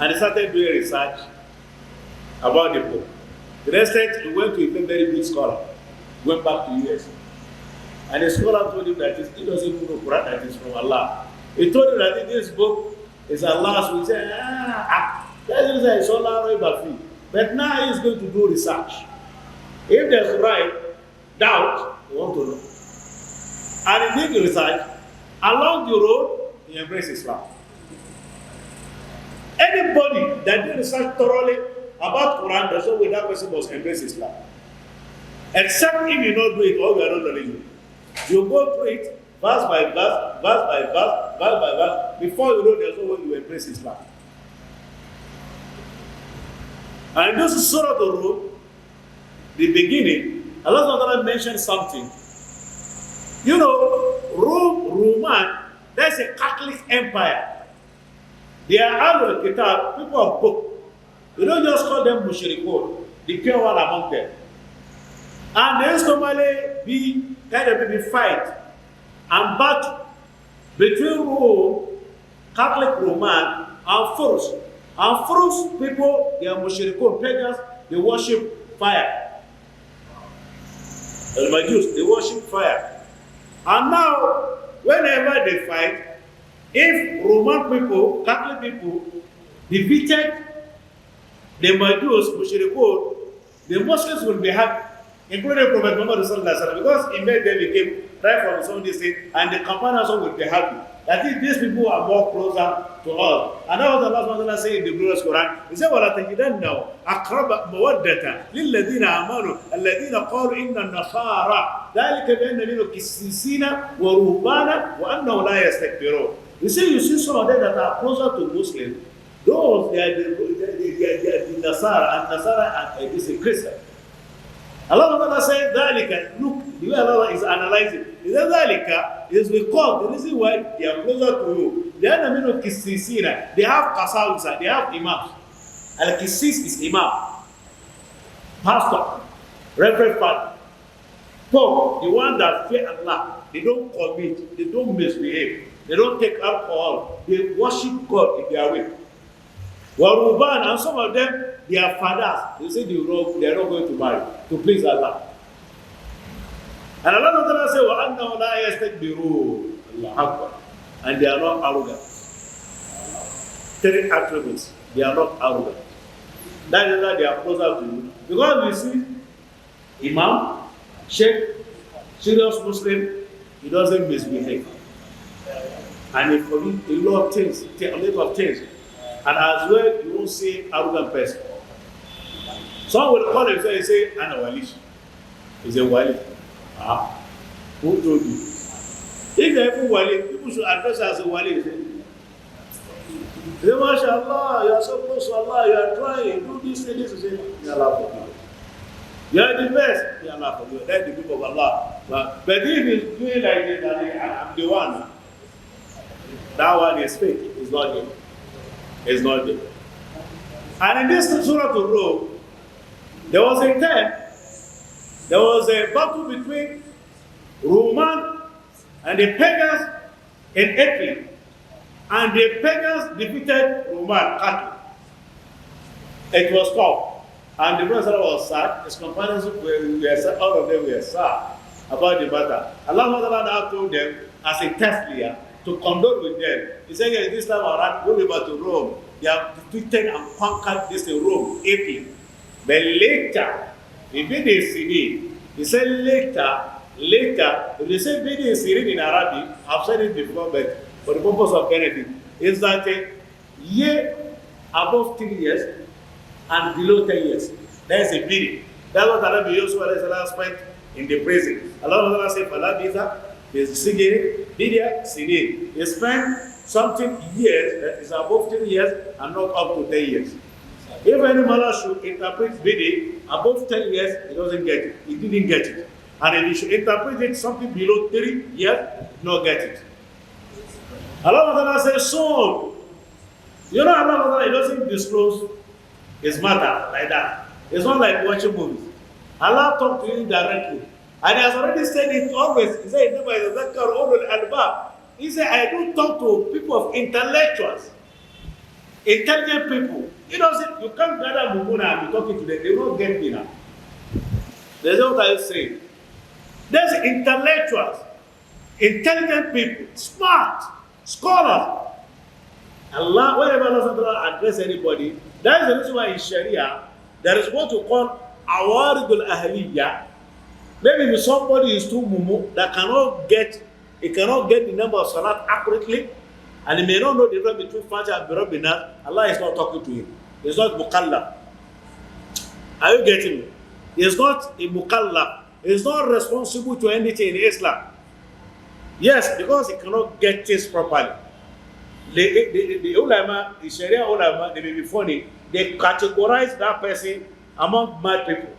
And he started doing research about the book. The next time he went to a very big scholar, went back to US. And the scholar told him that he doesn't even know Quran that is from Allah. He told him that this book is Allah's. We said, that's the reason it's Allah Bafi. But now he's going to do research. If there's right doubt, we want to know. And he did the research. Along the road, he embraced Islam. Anybody that did research thoroughly about Quran, there's no way that person must embrace Islam. Except if you don't do it, or you are not religious. You go through it, verse by verse, verse by verse, verse by verse. Before you know, there's no way you embrace Islam. And this is SuratuRuum, the beginning. Allah mentioned something. You know, Roman, that's a Catholic empire. They are Ahlul Kitab, people of book. You don't just call them Mushrikun, the pure one among them. And there is normally be kind of fight and battle between Rome, Catholic Roman, and Furs. And Furs people, they are Mushrikun, pagans, they worship fire. The Majus, they worship fire. And now, whenever they fight, if Roman people, Catholic people, defeated the Majus, Mushrikun, the Muslims will be happy, including Prophet Muhammad because he made them became right from some distance, and the companions will be happy. That is, these people are more closer to us. And now what Allah says in the glorious Quran, He said, وَلَا تَجِدَنَّهُ أَقْرَبَ مَوَدَّةً لِلَّذِينَ آمَنُوا الَّذِينَ قَالُوا إِنَّ النَّصَارَى ذَلِكَ بِأَنَّ مِنْهُمْ قِسِّيسِينَ وَرُهْبَانًا وَأَنَّهُمْ لَا يَسْتَكْبِرُونَ. You see some of them that are closer to Muslims, those, they are the Nasara, and Nasara is a Christian. Allah says, Dhalika, look, the way Allah is analyzing. He says, Dhalika is because the reason why they are closer to you. They are the men of Kisisina. They have Kasawusa, they have Imams. Al-Kisis is Imam. Pastor, Reverend Father. Pope, the one that fear Allah. They don't commit, they don't misbehave, they don't take alcohol, they worship God in their way. Waruban, and some of them, they are fathers. They say they are not going to marry to please Allah. And Allah says, وَأَنَّهُ لَا يَسْتَكْبِرُونَ. Allah Akbar. and they are not arrogant. 3 attributes. They are not arrogant. That is why they are closer to you. Because we see Imam, Sheikh, serious Muslim, he doesn't misbehave. And he forgives a lot of things, And as well, you won't see arrogant person. Some will call himself and say, Ana Wali. He's a Wali. Who told you? If you're a Wali, people should address as a Wali. Say, MashaAllah, you are so close to Allah, you are trying, do this and this. Say, may Allah forgive you. You are the best, may Allah forgive you. That's the people of Allah. But if he's doing like this, I'm the one. That one is fake. It's not him. It's not him. And in this SuratuRuum, there was a time, there was a battle between Roman and the pagans in Italy. And the pagans defeated Roman Catholic. It was tough. And the Prophet was sad. His companions were sad. All of them were sad about the matter. Allah now told them as a test layer to condole with them. He said, yes, this time around, go back to Rome. They have defeated and conquered this in Rome, Italy. But later, he made a CD. He said later, if they say Bidi is Syrian in Arabic, I've said it before, but for the purpose of anything, is that a year above 3 years and below 10 years. That is a Bidi. That's what Allah Yusuf spent in the prison. Allah said, Fala Biza, is Sigiri, Bidia, Sinin. He spent something years that is above 10 years and not up to 10 years. If any mother should interpret Bidi above 10 years, he doesn't get it. He didn't get it. And if he should interpret it something below 3 years, not get it. Allah says, so, you know, Allah he doesn't disclose his matter like that. It's not like watching movies. Allah talked to you directly. And he has already said it always. He said, he said, I do talk to people of intellectuals, intelligent people. You can't gather Mumuna and be talking to them. They won't get me now. That's what I say. There's intellectuals, intelligent people, smart, scholars. Allah, whenever Allah address anybody, that is the reason why in Sharia, there is what you call awaridul ahliya. Maybe if somebody is too mumu that cannot get the number of salat accurately, and he may not know the difference between Fajr and Rabbina, Allah is not talking to him. He's not mukallaf. Are you getting me? He's not a mukallaf. He's not responsible to anything in Islam. Yes, because he cannot get things properly. The ulama, the Sharia ulama, they may be funny. They categorize that person among mad people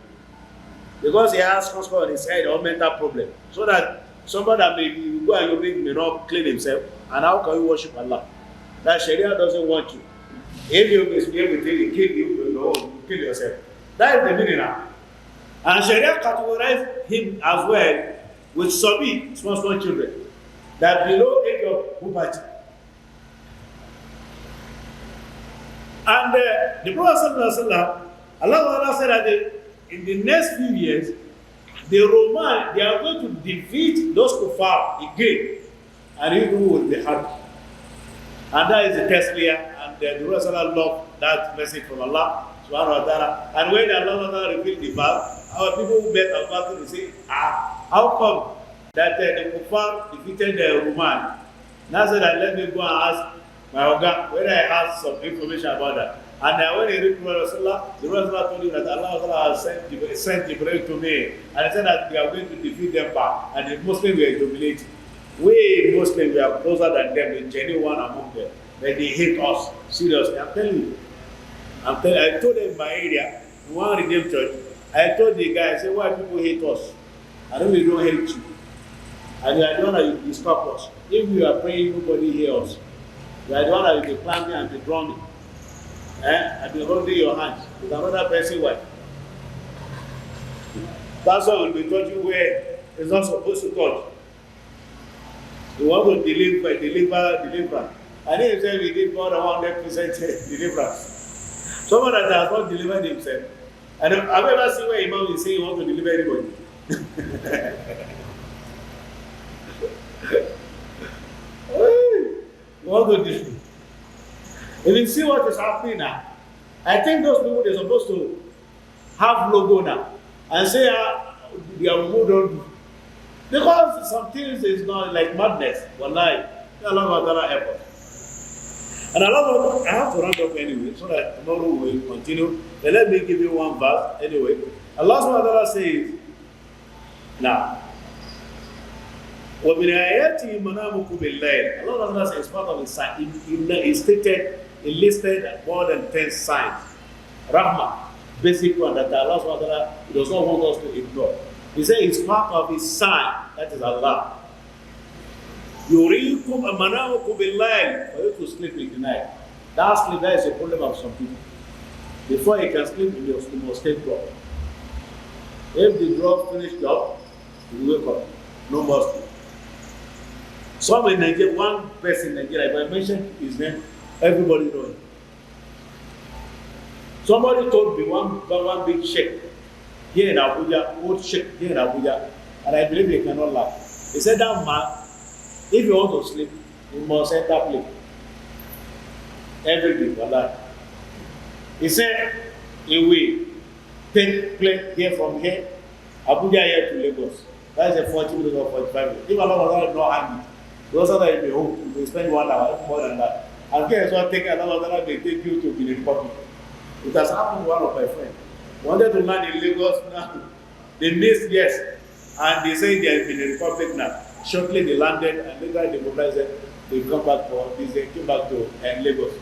because he has conscience on his head or mental problem. So that somebody that may go and urine may not clean himself. And how can you worship Allah? That Sharia doesn't want you. If you misbehave with him, he kill you, you kill yourself. That is the meaning now. And Sharia categorized him as well with Sabi, small children, that below age of puberty. And the Prophet Allah said that in the next few years, the Roman, they are going to defeat those kuffar again, and Hebrew will be happy. And that is the test here, and the Prophet loved that message from Allah subhanahu wa ta'ala. And when Allah revealed the verse, our people who met about it, they say, how come that the kuffar defeated the Roman? Now said that let me go and ask my Oga whether I have some information about that. And when he read Rasulullah, the Rasulullah told him that Allah has sent Jibreel to me, and he said that we are going to defeat them back, and the Muslims were dominating. We Muslims were closer than them, the genuine one among them. But they hate us. Seriously, I'm telling you. I told them in my area, in one redeemed church, I told the guy, I said, why people hate us? I know we don't hate you. And I don't know you stop us. If we are praying, nobody hears us. You are the one that will be planting and be drumming. And be holding your hands with another person wife. That's why we'll be touching where it's not supposed to touch. You want to deliver. And he said we did more than 100% deliverance. Someone that has not delivered himself. And I've ever seen where Imam is saying he wants to deliver anybody. want to dispute. If you see what is happening now, I think those people they're supposed to have logo now and say they are moved on. Because some things is not like madness. Wallahi, Allah wa ta'ala help us. And Allah, I have to round up anyway, so that tomorrow we will continue. But let me give you one verse anyway. Allah subhanahu wa ta'ala says, now, وَمِنْ آيَاتِهِ مَنَامُكُمْ بِاللَّيْلِ Allah subhanahu wa ta'ala says, part of his sign, he stated, he listed more than 10 signs. Rahmah, basic one that Allah subhanahu wa ta'ala does not want us to ignore. He said it's part of his sign, that is Allah. يُرِيكُمْ أَمَنَامُكُمْ بِاللَّيْلِ for you to sleep in the night. That sleep, that is a problem of some people. Before you can sleep, you must take drug. If the drug finished up, you wake up. No more sleep. Some in Nigeria, one person in Nigeria, if I mention his name, everybody knows him. Somebody told me one big sheikh here in Abuja, old sheikh here in Abuja, and I believe they cannot lie. He said that man, if you want to sleep, you must enter play. Every day, Allah. He said, he will take plane here from here, Abuja here to Lagos. That is a 40 minutes or 45 minutes. If Allah was not handy, those are that you be home, you will spend 1 hour, more than that. And guess what? Take another that they take you to the Republic. It has happened to one of my friends. Wanted to land in Lagos now. They missed, yes. And they say they are in the Republic now. Shortly they landed and later they mobilized it. They come back for this, they came back to Lagos.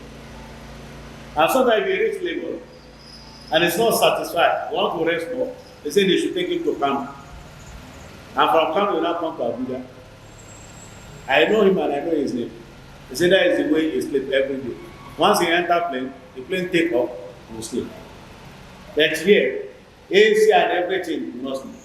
And sometimes they reach Lagos and it's not satisfied. They want to rest more. They say they should take him to Kano. And from Kano they now come to Abuja. I know him and I know his name. He said that is the way he sleeps every day. Once he enter plane, the plane take off, he will sleep. But here, AC and everything, you must sleep.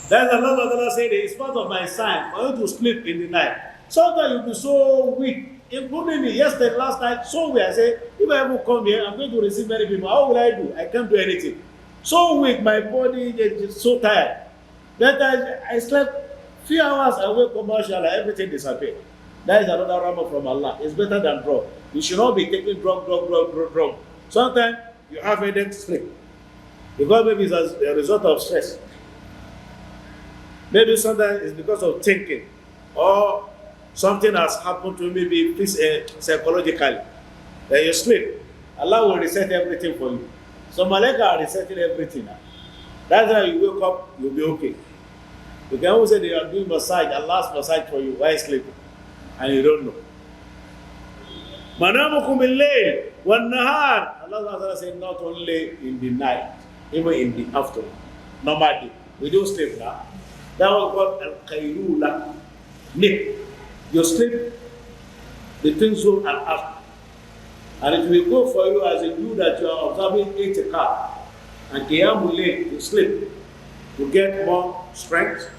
That's the Lord of Allah said, it's part of my sign for you to sleep in the night. Sometimes you'll be so weak. Including me yesterday, last night, so weak. I said, if I ever come here, I'm going to receive many people. How will I do? I can't do anything. So weak, my body is so tired. That I slept few hours, I wake up, mashallah, everything disappeared. That is another rahmah from Allah. It's better than drug. You should not be taking drug. Sometimes you have headache, sleep. Because maybe it's as a result of stress. Maybe sometimes it's because of thinking. Or something has happened to you, maybe psychologically. Then you sleep. Allah will reset everything for you. So Malaika are resetting everything now. That's why you wake up, you'll be okay. You can always say they are doing massage, Allah's massage for you while sleeping. And you don't know. Manamukum bil-layl wan-nahar. Allah said not only in the night, even in the afternoon. Normal day. We don't sleep now. That was called al-qayrula. Nip. You sleep between Zuhr and Asr. And it will go for you as a you that you are observing 8 o'clock. And Qiyamul Layl, you sleep. You get more strength.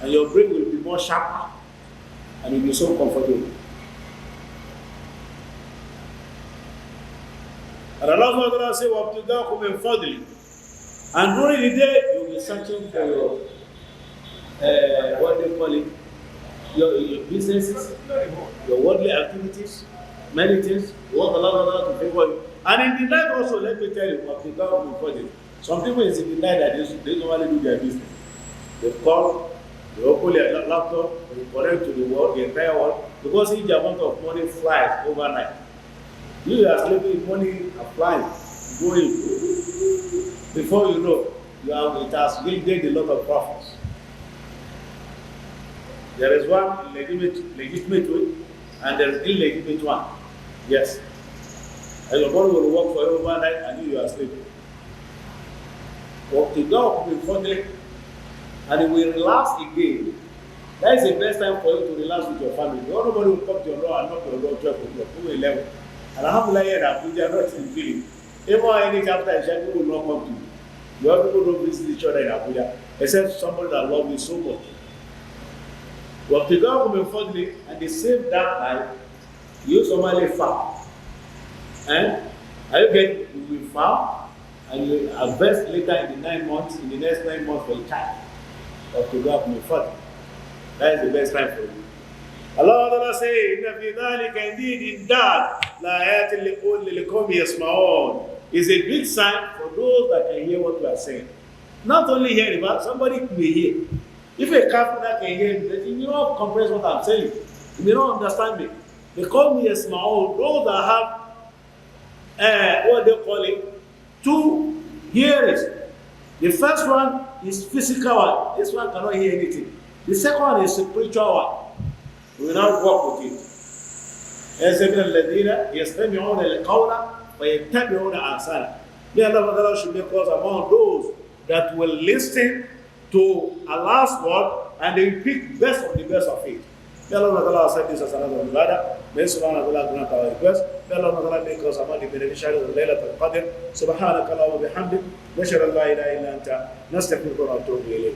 And your brain will be more sharper. And you'll be so comfortable. And Allah says, وَابْتِدَاكُمْ مِنْ فَضْلِ. And during the day, you'll be searching for your, what do you call it? Your businesses, your worldly activities, many things. You want Allah to favor you. And in the night also, let me tell you, وَابْتِدَاكُمْ مِنْ فَضْلِ. Some people is in the night that they normally do their business. They call, they open their laptop, they connect to the world, the entire world, because each amount of money flies overnight. You are sleeping, money are flying, going. Before you know, it has yielded a lot of profits. There is one legitimate way, and there is illegitimate one. Yes. And your body will work for you overnight, and you are sleeping. Walk to God before day, and it will relax again. That is the best time for you to relax with your family. Nobody will come to your door and knock your door 12 o'clock, 11. And alhamdulillah, in Abuja, not in feeling. Even any chapter in Sheihk will not come to you. Your people don't visit each other in Abuja, except somebody that loves you so much. Walk to God before day, and the same that night, you somebody farm. And are you getting, you will farm, and you harvest later in the 9 months, in the next 9 months for a child. Of to go up in the 40. That is the best time for you. Allah Ta'ala say, Inna fi dhalika, indeed in that, la ayatin liqawmi yasma'un, is a big sign for those that can hear what we are saying. Not only hear it, but somebody may hear. If a carpenter can hear me, you may not comprehend what I'm saying. You may not understand me. They call me a small, those that have what they call it, two hearers. The first one is physical one. This one cannot hear anything. The second one is spiritual one. We will not work with it. الَّذِينَ يَسْتَمِعُونَ الْقَوْلَ وَيَتَّبِعُونَ أَحْسَنَهُ. May Allah should make us among those that will listen to Allah's word and they will pick best of the best of it. May Allah accept this as another ibadah. May Subhanahu wa ta'ala grant our request. May Allah make us among the beneficiaries of Laylatul Qadr. Subhanaka Allahumma bihamdik. Nashhadu an la ilaha illa anta. Nastaghfiruka wa natubu ilayk.